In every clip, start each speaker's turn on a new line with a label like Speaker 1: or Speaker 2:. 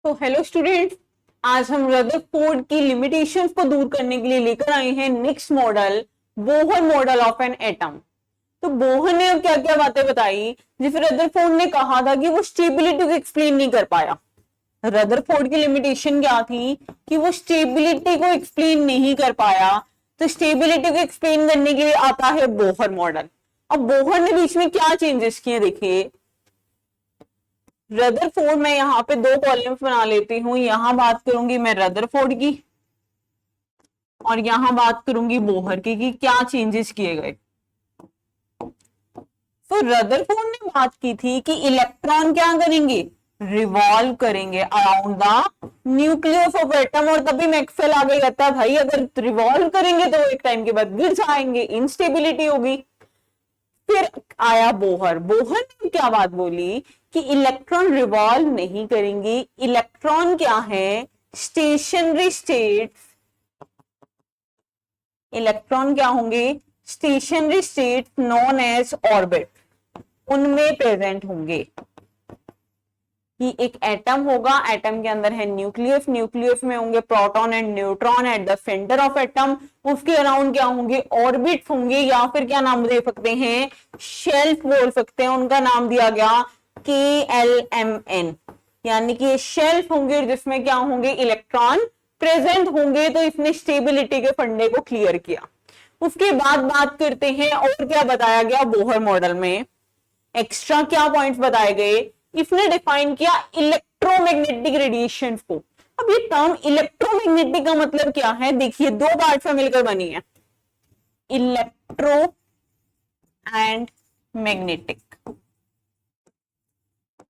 Speaker 1: तो hello student, आज हम रदरफोर्ड की लिमिटेशंस को दूर करने के लिए लेकर आए हैं next model, Bohr model of an atom. तो बोहर ने क्या क्या बातें बताई जिसे रदरफोर्ड ने कहा था कि वो स्टेबिलिटी को एक्सप्लेन नहीं कर पाया। रदरफोर्ड की लिमिटेशन क्या थी कि वो स्टेबिलिटी को एक्सप्लेन नहीं कर पाया। तो स्टेबिलिटी को एक्सप्लेन करने के लिए आता है बोहर मॉडल। अब बोहर ने बीच में क्या चेंजेस किए देखिए। रदरफोर्ड मैं यहाँ पे दो कॉलम्स बना लेती हूँ, यहां बात करूंगी मैं रदरफोर्ड की और यहां बात करूंगी बोहर की कि क्या चेंजेस किए गए। तो रदरफोर्ड ने बात की थी कि इलेक्ट्रॉन क्या करेंगे, रिवॉल्व करेंगे around the nucleus of atom. और तभी मैक्सवेल आगे कहता है भाई अगर रिवॉल्व करेंगे तो एक टाइम के बाद गिर जाएंगे, इंस्टेबिलिटी होगी। फिर आया बोहर। बोहर ने क्या बात बोली कि इलेक्ट्रॉन रिवॉल्व नहीं करेंगे, इलेक्ट्रॉन क्या है, स्टेशनरी स्टेट्स। इलेक्ट्रॉन क्या होंगे, stationary state known as orbit, उनमें प्रेजेंट होंगे। कि एक एटम होगा, एटम के अंदर है न्यूक्लियस, न्यूक्लियस में होंगे proton and neutron at the centre of atom. उसके अराउंड क्या होंगे, ऑर्बिट्स होंगे, या फिर क्या नाम दे सकते हैं, शेल्फ बोल सकते हैं। उनका नाम दिया गया KLMN, यानी कि शेल्फ होंगे जिसमें क्या होंगे, इलेक्ट्रॉन प्रेजेंट होंगे। तो इसने स्टेबिलिटी के फंडे को क्लियर किया। उसके बाद बात करते हैं और क्या बताया गया बोहर मॉडल में, एक्स्ट्रा क्या पॉइंट्स बताए गए। इसने डिफाइन किया इलेक्ट्रोमैग्नेटिक रेडिएशन को। अब ये टर्म इलेक्ट्रोमैग्नेटिक का मतलब क्या है, देखिए दो पार्ट से मिलकर बनी है, इलेक्ट्रो एंड मैग्नेटिक।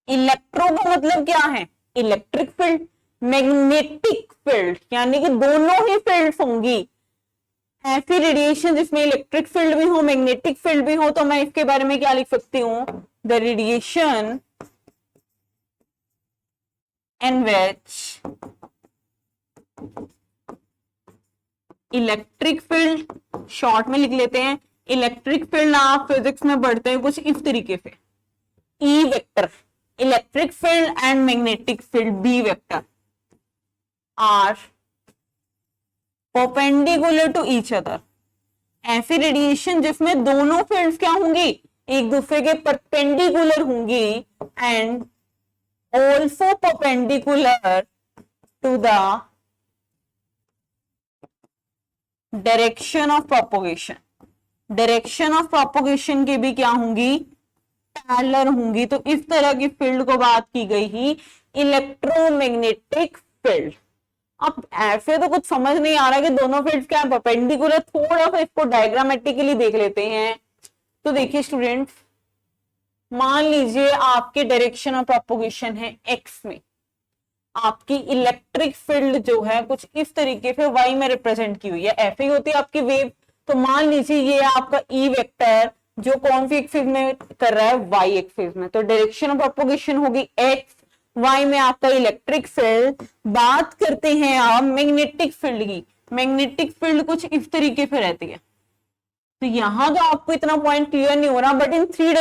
Speaker 1: इलेक्ट्रो का मतलब क्या है, इलेक्ट्रिक फील्ड, मैग्नेटिक फील्ड यानी कि दोनों ही फील्ड्स होंगी। ऐसी रेडिएशन जिसमें इलेक्ट्रिक फील्ड भी हो, मैग्नेटिक फील्ड भी हो। तो मैं इसके बारे में क्या लिख सकती हूं, the radiation in which electric field, short में लिख लेते हैं इलेक्ट्रिक फील्ड। आप फिजिक्स में पढ़ते हैं कुछ इस तरीके से, E vector, electric field and magnetic field B vector are perpendicular to each other. ऐसी रेडिएशन जिसमें दोनों फील्ड्स क्या होंगी, एक दूसरे के परपेंडिकुलर होंगी and also perpendicular to the direction of propagation। Direction of propagation के भी क्या होंगी, पैरेलल होंगी। तो इस तरह की फील्ड को बात की गई ही इलेक्ट्रोमैग्नेटिक फील्ड। अब ऐसे तो कुछ समझ नहीं आ रहा कि दोनों फील्ड क्या है, परपेंडिकुलर। थोड़ा सा इसको डायग्रामेटिकली देख लेते हैं। तो देखिए स्टूडेंट्स, मान लीजिए आपके डायरेक्शन ऑफ प्रोपोगेशन है एक्स में, आपकी इलेक्ट्रिक फील्ड जो है कुछ इस तरीके से वाई में रिप्रेजेंट की हुई है, ऐसे ही होती है आपकी वेव। तो मान लीजिए ये आपका ई वेक्टर जो कौन सी एक्सिस में कर रहा है, वाई एक्सिस में। तो डायरेक्शन ऑफ प्रोपोगेशन होगी एक्स, वाई में आपका इलेक्ट्रिक फील्ड। बात करते हैं आप मैग्नेटिक फील्ड की। मैग्नेटिक फील्ड कुछ इस तरीके से रहती है। तो यहां तो आपको इतना पॉइंट क्लियर नहीं हो रहा, बट इन थ्री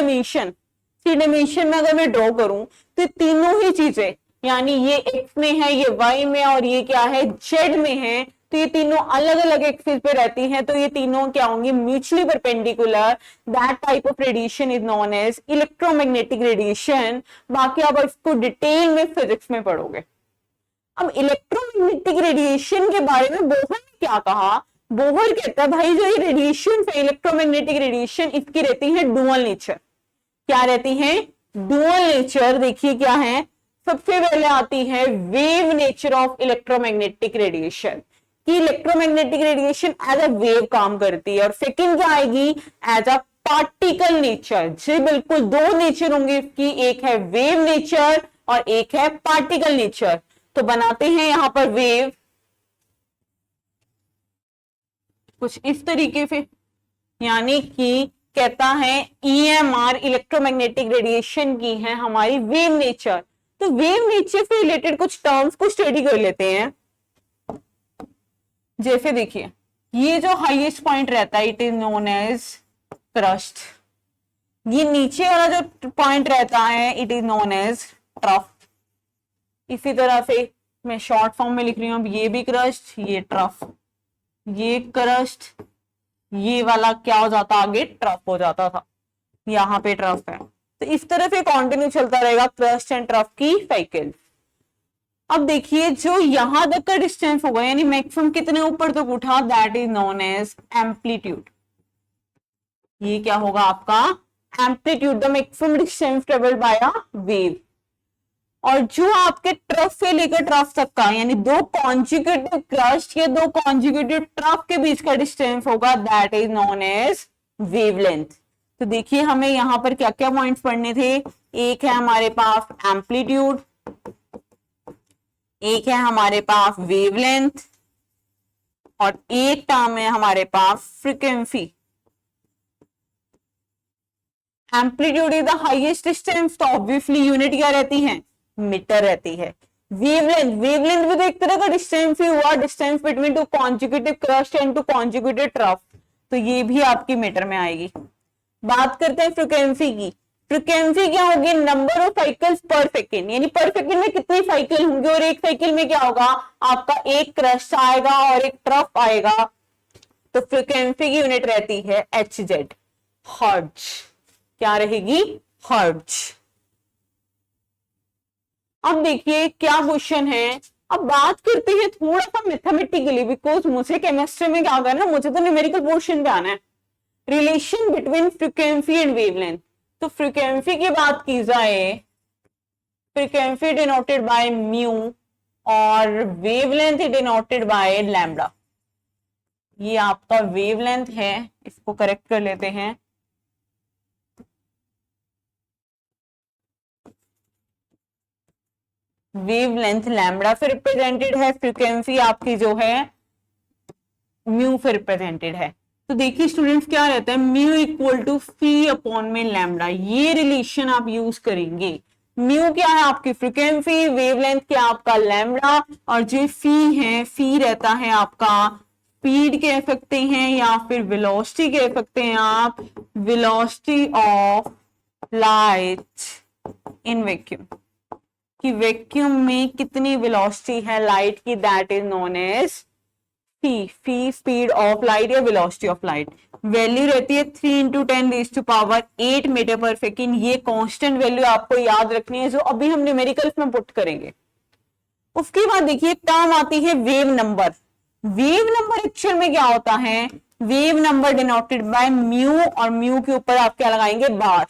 Speaker 1: डायमेंशन में अगर मैं ड्रॉ करूं तो तीनों ही चीजें, यानी ये एक्स में है, ये वाई में, और ये क्या है, जेड में है। तो ये तीनों अलग अलग एक्सिस पे रहती हैं। तो ये तीनों क्या होंगी, mutually perpendicular. That type of radiation is known as electromagnetic radiation. बाकी आप इसको डिटेल में फिजिक्स में पढ़ोगे। अब इलेक्ट्रोमैग्नेटिक रेडिएशन के बारे में बोहर ने क्या कहा, बोहर कहता है भाई जो ये रेडिएशन है, इलेक्ट्रोमैग्नेटिक रेडिएशन, इसकी रहती है डुअल नेचर। क्या रहती है, डुअल नेचर। देखिए क्या है, सबसे पहले आती है wave nature of electromagnetic radiation, कि electromagnetic radiation as a wave काम करती है। और सेकंड क्या आएगी, एज अ पार्टिकल नेचर। जी बिल्कुल, दो नेचर होंगे इसकी, एक है वेव नेचर और एक है पार्टिकल नेचर। तो बनाते हैं यहां पर वेव कुछ इस तरीके से, यानी कि कहता है EMR इलेक्ट्रोमैग्नेटिक रेडिएशन की है हमारी वेव नेचर। तो वेव नेचर से रिलेटेड कुछ टर्म्स को स्टडी कर लेते हैं। जैसे देखिए, ये जो हाईएस्ट पॉइंट रहता है it is known as crust. ये नीचे वाला जो पॉइंट रहता है it is known as trough. इसी तरह से मैं शॉर्ट फॉर्म में लिख रही हूँ, अब ये भी क्रस्ट, ये ट्रफ, ये क्रस्ट, ये वाला क्या हो जाता, आगे ट्रफ हो जाता था, यहाँ पे ट्रफ है। तो इस तरह से कंटिन्यू चलता रहेगा क्रस्ट एंड ट्रफ की साइकिल। अब देखिए जो यहां तक का डिस्टेंस होगा, यानी मैक्सिमम कितने ऊपर तक उठा, that is known as amplitude. ये क्या होगा आपका amplitude, the maximum distance travelled by a wave. और जो आपके ट्रफ से लेकर ट्रफ तक का, यानी दो कॉन्जिक्यूटिव क्रस्ट या दो कॉन्जिक्यूटिव ट्रफ के बीच का डिस्टेंस होगा, that is known as wavelength. तो देखिए हमें यहां पर क्या क्या पॉइंट्स पढ़ने थे, एक है हमारे पास एम्पलीट्यूड, एक है हमारे पास वेवलेंथ, और एक टर्म है हमारे पास frequency. Amplitude is the highest distance, तो ऑब्वियसली यूनिट क्या रहती है, मीटर रहती है। वेवलेंथ, वेवलेंथ भी तो एक तरह का डिस्टेंस ही हुआ, distance between two consecutive crust and two consecutive trough, तो ये भी आपकी मीटर में आएगी। बात करते हैं फ्रीक्वेंसी की। फ्रीक्वेंसी क्या होगी, नंबर ऑफ साइकिल्स पर सेकेंड, यानी पर सेकेंड में कितनी साइकिल होंगे, और एक साइकिल में क्या होगा आपका एक क्रस्ट आएगा और एक ट्रफ आएगा। तो फ्रीक्वेंसी की यूनिट रहती है HZ, हर्ट्ज। क्या रहेगी, हर्ट्ज। अब देखिए क्या क्वेश्चन है, अब बात करते हैं थोड़ा सा मैथमेटिकली, बिकॉज मुझे केमिस्ट्री में क्या करना, मुझे तो न्यूमेरिकल पोर्शन पे आना है। Relation between frequency and wavelength. तो फ्रीक्वेंसी की बात की जाए, फ्रीक्वेंसी डिनोटेड बाय म्यू और वेवलेंथ डिनोटेड बाय लैम्बडा। ये आपका वेवलेंथ है, इसको करेक्ट कर लेते हैं। वेवलेंथ लैम्बडा से रिप्रेजेंटेड है, फ्रीक्वेंसी आपकी जो है म्यू से रिप्रेजेंटेड है। तो देखिए स्टूडेंट्स क्या रहता है, mu equal to phi upon में लैम्बडा, ये रिलेशन आप यूज करेंगे। म्यू क्या है आपकी फ्रीक्वेंसी, वेवलेंथ क्या आपका लैम्बडा, और जो फी है, फी रहता है आपका स्पीड कह सकते हैं या फिर वेलोसिटी कह सकते हैं आप, velocity of light in vacuum, कि वैक्यूम में कितनी वेलोसिटी है लाइट की, that is known as phi speed of light या वेलोसिटी ऑफ लाइट। वैल्यू रहती है 3 × 10⁸ मीटर पर सेकेंड। ये कांस्टेंट वैल्यू आपको याद रखनी है, जो अभी हम न्यूमेरिकल्स में पुट करेंगे। उसके बाद देखिए टर्म आती है wave number. Wave number actual में क्या होता है, wave number denoted by mu, और म्यू के ऊपर आप क्या लगाएंगे, बार।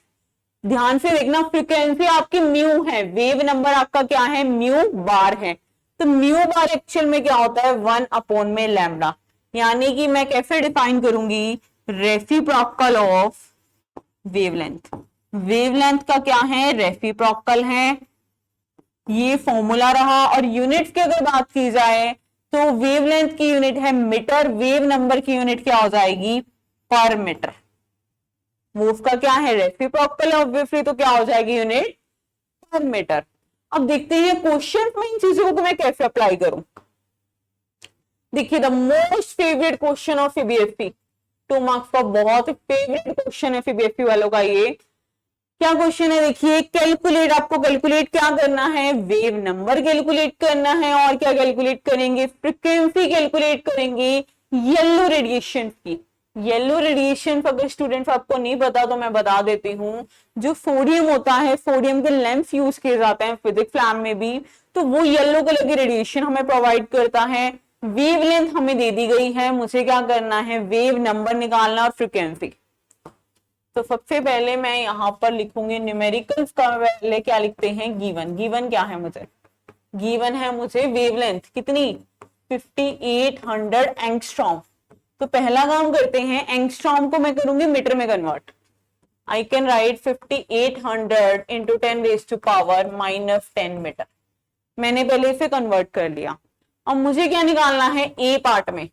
Speaker 1: ध्यान से देखना, फ्रीक्वेंसी आपकी म्यू है, वेव नंबर आपका क्या है, म्यू बार है। तो म्यू बार एक्चुअल में क्या होता है, 1 अपॉन में लैम्बडा। यानी कि मैं कैसे डिफाइन करूंगी, रेसिप्रोकल ऑफ वेवलेंथ। वेवलेंथ का क्या है, रेसिप्रोकल है, ये फॉर्मूला रहा। और यूनिट्स की अगर बात की जाए तो वेवलेंथ की यूनिट है मीटर, वेव नंबर की यूनिट क्या हो जाएगी, पर मीटर। वो उसका क्या है, रेसिप्रोकल ऑब्वियसली, तो क्या हो जाएगी यूनिट, पर मीटर। अब देखते हैं क्वेश्चन में इन चीजों को मैं कैसे अप्लाई करूं। देखिए the most favourite question of CBSE, 2 marks का बहुत फेवरेट क्वेश्चन है सीबीएसई वालों का। ये क्या क्वेश्चन है, देखिए कैलकुलेट, आपको कैलकुलेट क्या करना है, वेव नंबर कैलकुलेट करना है, और क्या कैलकुलेट करेंगे, फ्रीक्वेंसी कैलकुलेट करेंगे येलो रेडिएशन की। येलो रेडिएशन अगर स्टूडेंट्स आपको नहीं पता तो मैं बता देती हूँ, जो सोडियम होता है, सोडियम के लेंस यूज किए जाते हैं फिजिक्स लैब में भी, तो वो येलो कलर की रेडिएशन हमें प्रोवाइड करता है। वेवलेंथ हमें दे दी गई है, मुझे क्या करना है, वेव नंबर निकालना और फ्रीक्वेंसी। तो सबसे पहले मैं यहां पर लिखूंगी न्यूमेरिकल्स का, पहले क्या लिखते हैं, गिवन। गिवन क्या है मुझे, गिवन है मुझे वेवलेंथ कितनी, 5800 एंगस्ट्रॉम। तो पहला काम करते हैं, एंगस्ट्रॉम को मैं करूंगी मीटर में convert. I can write 5800 into 10⁻⁻10 meter. मैंने पहले इसे कन्वर्ट कर लिया। अब मुझे क्या निकालना है, ए पार्ट में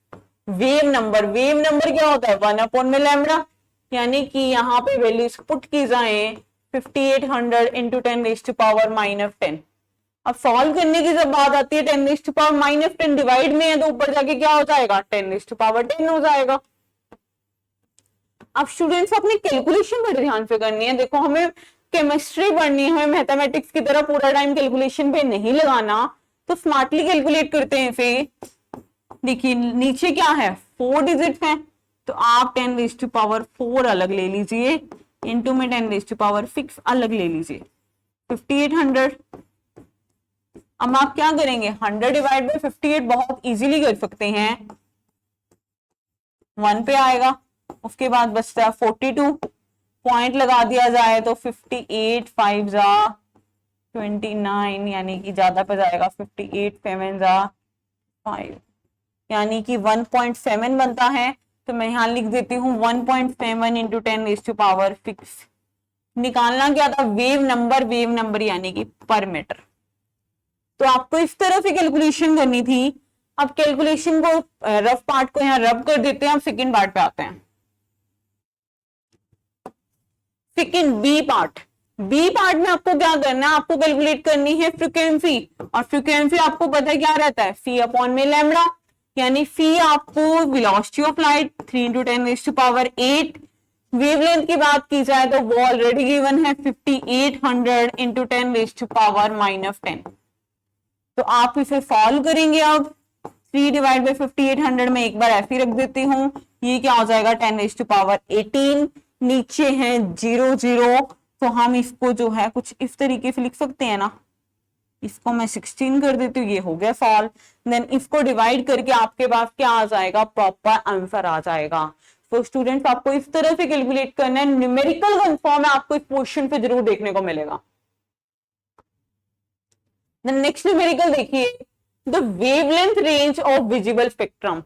Speaker 1: वेव नंबर। वेव नंबर क्या होता है, 1 अपॉन में लैम्बडा, यानी कि यहाँ पे वैल्यूज पुट की जाए 5800 इंटू 10⁻⁻10। अब सॉल्व करने की जब बात आती है 10⁻⁻10 डिवाइड में है, तो ऊपर जाके क्या हो जाएगा, 10⁻10 हो जाएगा। अब स्टूडेंट्स अपनी कैलकुलेशन बड़े ध्यान से करनी है। देखो हमें केमिस्ट्री पढ़नी है, मैथमेटिक्स की तरह पूरा टाइम कैलकुलेशन पे नहीं लगाना, तो स्मार्टली कैलकुलेट करते हैं फिर। देखिए नीचे क्या है, 4 डिजिट है, तो आप 10⁴ अलग ले लीजिए, इनटू में 10⁻6 अलग ले लीजिए, 5800। अब आप क्या करेंगे, 100 डिवाइड बाई 58 बहुत इजीली कर सकते हैं, 1 पे आएगा। उसके बाद बचता है 42, पॉइंट लगा दिया जाए तो 58 5 जा 29, यानी कि ज्यादा पे जाएगा, 58 7 जा 5, यानी कि 1.7 बनता है। तो मैं यहां लिख देती हूँ 1.7 इंटू 10⁻6। निकालना क्या था, वेव नंबर यानी कि पर मीटर। तो आपको इस तरह से कैलकुलेशन करनी थी। अब कैलकुलेशन को रफ पार्ट को यहाँ रब कर देते हैं, अब सेकंड पार्ट पे आते हैं। सेकंड बी पार्ट में आपको क्या करना है, आपको कैलकुलेट करनी है फ्रीक्वेंसी, और फ्रीक्वेंसी आपको पता है क्या रहता है, फी अपॉन में लैम्डा, यानी फी आपको velocity of light 3 into 10⁸8। Wavelength की बात की जाए तो वो ऑलरेडी गिवन है 5800 इंटू 10⁻−10। तो आप इसे सॉल्व करेंगे। अब 3 डिवाइड बाई 5800 में एक बार ऐसे रख देती हूँ, ये क्या हो जाएगा 10⁻18। नीचे है 0 0, तो हम इसको जो है कुछ इस तरीके से लिख सकते हैं ना, इसको मैं 16 कर देती हूँ, ये हो गया सॉल्व। देन इसको डिवाइड करके आपके पास क्या आ जाएगा, प्रॉपर आंसर आ जाएगा। तो स्टूडेंट्स आपको इस तरह से कैलकुलेट करना है, न्यूमेरिकल फॉर्म है, आपको इस क्वेश्चन पे जरूर देखने को मिलेगा। नेक्स्ट न्यूमेरिकल देखिए, the wavelength range of visible spectrum.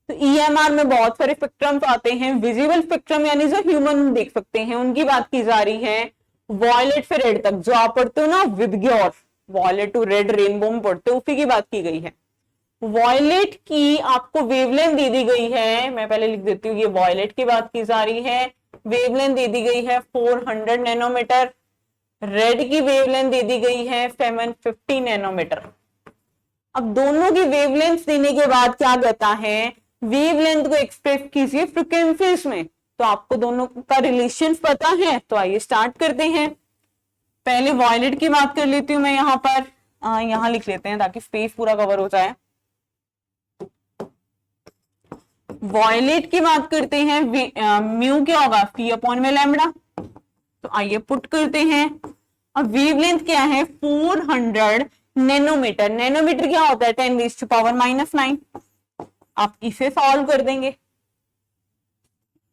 Speaker 1: तो ईएमआर में बहुत सारे स्पेक्ट्रम्स आते हैं, विजिबल स्पेक्ट्रम यानी जो ह्यूमन देख सकते हैं उनकी बात की जा रही है। वॉयलेट से रेड तक जो आप पढ़ते हो ना, VIBGYOR, violet to red rainbow में पढ़ते हो, उसी की बात की गई है। वॉयलेट की आपको वेवलेंथ दे दी गई है, मैं पहले लिख देती हूँ, ये वॉयलेट की बात की जा रही है। वेवलेंथ दे दी गई है 400 नैनोमीटर। रेड की वेवलेंथ दे दी गई है 750 नैनोमीटर। अब दोनों की वेवलेंथ देने के बाद क्या कहता है, वेवलेंथ को एक्सप्रेस कीजिए फ्रीक्वेंसीज में। तो आपको दोनों का रिलेशन पता है, तो आइए स्टार्ट करते हैं। पहले वॉयलेट की बात कर लेती हूं मैं, यहां पर यहां लिख लेते हैं ताकि स्पेस पूरा कवर हो जाए। वॉयलेट की बात करते हैं, म्यू क्या होगा, फी अपॉन में लैम्डा। तो आइए पुट करते हैं। अब वेवलेंथ क्या है 400 नैनोमीटर। नैनोमीटर क्या होता है 10⁻⁹। आप इसे सॉल्व कर देंगे,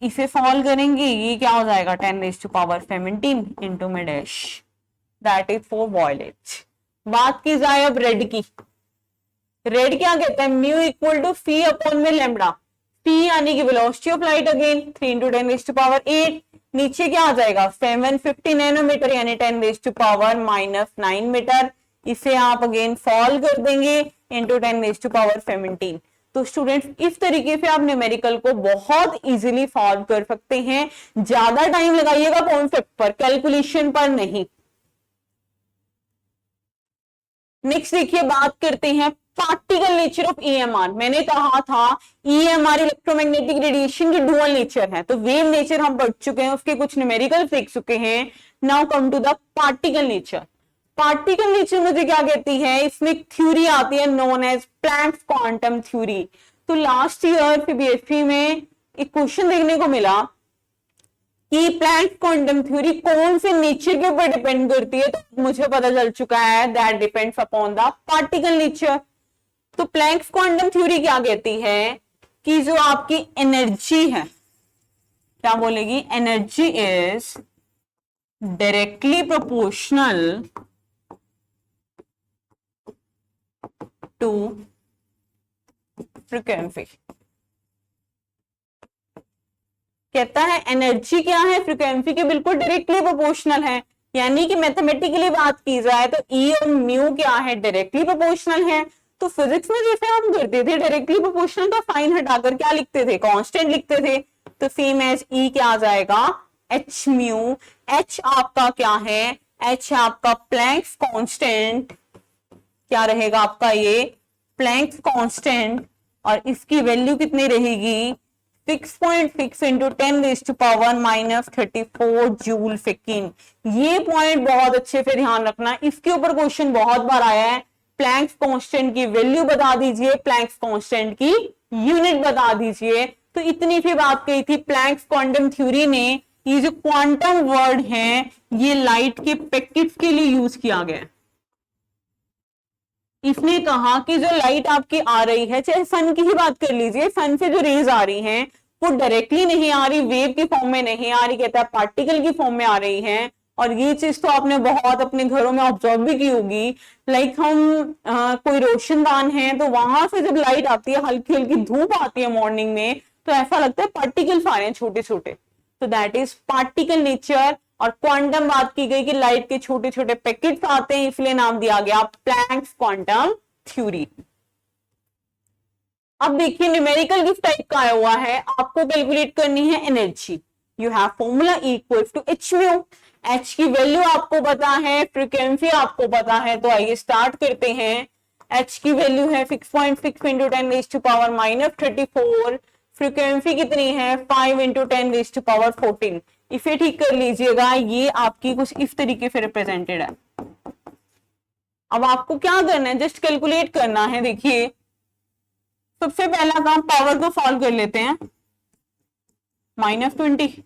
Speaker 1: इसे सॉल्व करेंगे, ये क्या हो जाएगा 10⁻17 इंटू में dash, that is for violet. बात की जाए अब रेड की, रेड क्या कहता है, mu equal to phi upon में लैम्डा। फी यानी कि velocity of light, again 3 into 10⁸8। नीचे क्या आ जाएगा 750 नैनोमीटर यानी 10⁻⁹ मीटर। इसे आप अगेन सॉल्व कर देंगे इंटू 10⁻17। तो स्टूडेंट्स इस तरीके से आप न्यूमेरिकल को बहुत इजीली सॉल्व कर सकते हैं। ज्यादा टाइम लगाइएगा कॉन्सेप्ट पर, कैलकुलेशन पर नहीं। नेक्स्ट देखिए, बात करते हैं पार्टिकल नेचर ऑफ ईएमआर। मैंने कहा था ईएमआर इलेक्ट्रोमैग्नेटिक रेडिएशन की डुअल नेचर है, तो वेव नेचर हम पढ़ चुके हैं, उसके कुछ न्यूमेरिकल देख चुके हैं। Now come to the particle nature. Particle nature मुझे क्या कहती है, इसमें एक थ्योरी आती है known as Planck's quantum theory. तो लास्ट ईयर सीबीएसई में एक क्वेश्चन देखने को मिला कि प्लैंक्स क्वांटम थ्योरी कौन से नेचर के ऊपर डिपेंड करती है, तो मुझे पता चल चुका है that depends upon the particle nature. तो प्लैंक्स क्वांटम थ्योरी क्या कहती है कि जो आपकी एनर्जी है, क्या बोलेगी, energy is directly proportional to frequency. कहता है एनर्जी क्या है, फ्रीक्वेंसी के बिल्कुल डायरेक्टली प्रोपोर्शनल है। यानी कि मैथमेटिकली बात की जाए तो ई और म्यू क्या है, डायरेक्टली प्रोपोर्शनल है। तो फिजिक्स में जैसे हम करते थे डायरेक्टली प्रोपोर्शनल का साइन हटाकर क्या लिखते थे, कांस्टेंट लिखते थे। तो सेम एज ई क्या आ जाएगा, एच म्यू। एच आपका क्या है, एच आपका प्लैंक्स कांस्टेंट, क्या रहेगा आपका ये प्लैंक्स कांस्टेंट, और इसकी वैल्यू कितनी रहेगी 6.6 इंटू 10⁻⁻34 जूल फेकिन। ये पॉइंट बहुत अच्छे से ध्यान रखना, इसके ऊपर क्वेश्चन बहुत बार आया है। प्लैंक्स कांस्टेंट की वैल्यू बता दीजिए, प्लैंक्स कांस्टेंट की यूनिट बता दीजिए। तो इतनी सी बात कही थी प्लैंक्स क्वांटम थ्योरी ने। ये जो क्वांटम वर्ड है ये लाइट के पैकेट्स के लिए यूज किया गया। इसने कहा कि जो लाइट आपकी आ रही है, चाहे सन की ही बात कर लीजिए, सन से जो रेज आ रही हैं वो डायरेक्टली नहीं आ रही, वेव की फॉर्म में नहीं आ रही, कहता है पार्टिकल की फॉर्म में आ रही है। और ये चीज तो आपने बहुत अपने घरों में ऑब्जर्व भी की होगी। लाइक हम कोई रोशनदान है तो वहां से जब लाइट आती है, हल्की हल्की धूप आती है मॉर्निंग में, तो ऐसा लगता है पार्टिकल्स आ रहे हैं छोटे छोटे। तो दैट इज पार्टिकल नेचर। और क्वांटम बात की गई कि लाइट के छोटे छोटे पैकेट्स आते हैं, इसलिए नाम दिया गया प्लैंक्स क्वांटम थ्योरी। अब देखिए न्यूमेरिकल किस टाइप का आया हुआ है, आपको कैलकुलेट करनी है energy. You have formula equal to H mu. H की वैल्यू आपको पता है, फ्रीक्वेंसी आपको पता है, तो आइए स्टार्ट करते हैं। एच की वैल्यू है 6.6 इंटू 10⁻⁻34। फ्रीक्वेंसी कितनी है 5 इंटू 10⁻14। इसे ठीक कर लीजिएगा, ये आपकी कुछ इस तरीके से रिप्रेजेंटेड है। अब आपको क्या करना है, जस्ट कैलकुलेट करना है। देखिए सबसे पहला काम, पावर को सॉल्व कर लेते हैं। -20,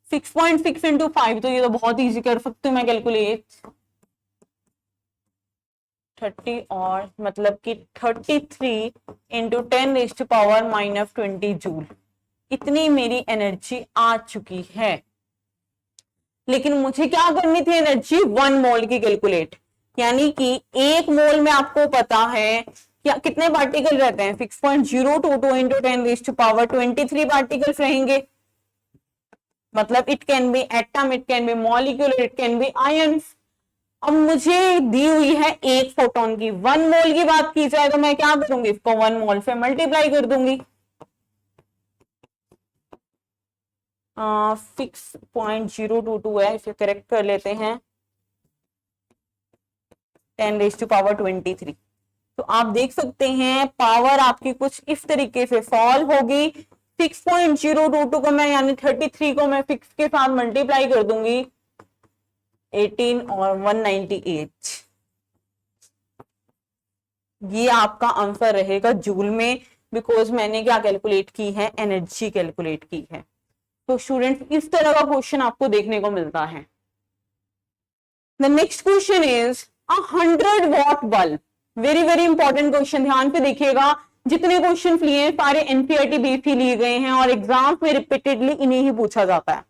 Speaker 1: 6.6 इंटू 5, तो ये तो बहुत इजी कर सकती हूँ मैं कैलकुलेट। 30 और मतलब कि 33 इंटू 10⁻⁻20 जूल। इतनी मेरी एनर्जी आ चुकी है। लेकिन मुझे क्या करनी थी, एनर्जी 1 मोल की कैलकुलेट। यानी कि 1 मोल में आपको पता है क्या कितने पार्टिकल रहते हैं, 6.022 इंटू 10⁻23 पार्टिकल्स रहेंगे। मतलब it can be atom, it can be molecule, it can be ions. अब मुझे दी हुई है 1 फोटोन की। 1 मोल की बात की जाए तो मैं क्या करूंगी, इसको 1 मोल से मल्टीप्लाई कर दूंगी। 6.022 है, इसे करेक्ट कर लेते हैं, 10⁻23। तो आप देख सकते हैं पावर आपकी कुछ इस तरीके से सॉल्व होगी। 6.022 को मैं यानी 33 को मैं 6 के साथ मल्टीप्लाई कर दूंगी, 18 और 198। ये आपका आंसर रहेगा जूल में, बिकॉज मैंने क्या कैलकुलेट की है, एनर्जी कैलकुलेट की है। तो स्टूडेंट इस तरह का क्वेश्चन आपको देखने को मिलता है। The next question is 100 what bulb. Very very important question, ध्यान से देखिएगा। जितने क्वेश्चन लिए हैं सारे एनसीईआरटी बेस ही लिए गए हैं और एग्जाम में रिपीटेडली इन्हें ही पूछा जाता है।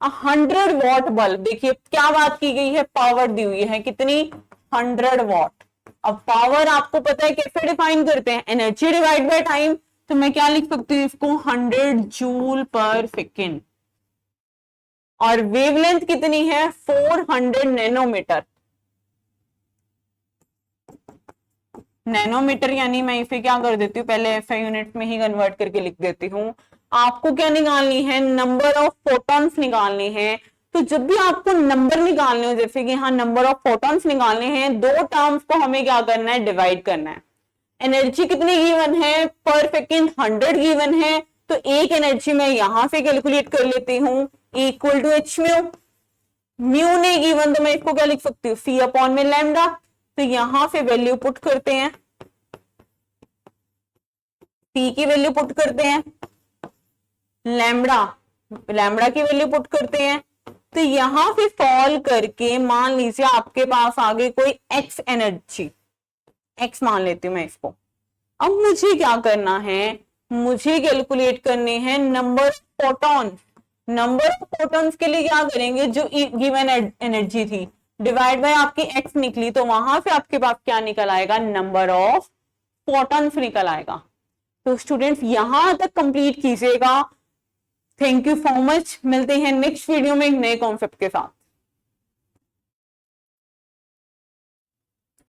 Speaker 1: 100 वॉट बल्ब, देखिए क्या बात की गई है, पावर दी हुई है कितनी, 100 वॉट। अब पावर आपको पता है कैसे डिफाइन करते हैं, एनर्जी डिवाइड बाय टाइम। तो मैं क्या लिख सकती हूँ इसको, 100 जूल पर सेकेंड। और वेवलेंथ कितनी है, 400 नैनोमीटर। नैनोमीटर यानी मैं इसे क्या कर देती हूँ, पहले एसआई यूनिट में ही कन्वर्ट करके लिख देती हूँ। आपको क्या निकालनी है, नंबर ऑफ फोटॉन्स निकालने हैं। तो जब भी आपको नंबर निकालने हो, जैसे कि यहाँ नंबर ऑफ फोटॉन्स निकालने हैं, 2 टर्म्स को हमें क्या करना है, डिवाइड करना है। एनर्जी कितनी गिवन है, पर सेकेंड 100 गिवन है, तो एक एनर्जी मैं यहां से कैलकुलेट कर लेती हूँ, equal to H mu. Mu नहीं गिवन तो मैं इसको क्या लिख सकती हूँ, सी अपॉन में लैम्डा। तो यहां से वैल्यू पुट करते हैं, पी की वैल्यू पुट करते हैं, लैम्डा की वैल्यू पुट करते हैं। तो यहां से सॉल्व करके मान लीजिए आपके पास आगे कोई एक्स एनर्जी, एक्स मान लेती हूं मैं इसको। अब मुझे क्या करना है, मुझे कैलकुलेट करने हैं number of photon. Number of photons के लिए क्या करेंगे, जो गिवन एनर्जी थी डिवाइड बाय आपकी एक्स निकली, तो वहां से आपके पास क्या निकल आएगा, नंबर ऑफ फोटॉन्स निकल आएगा। तो स्टूडेंट्स यहां तक कंप्लीट कीजिएगा। थैंक यू सो मच, मिलते हैं नेक्स्ट वीडियो में एक नए कॉन्सेप्ट के साथ।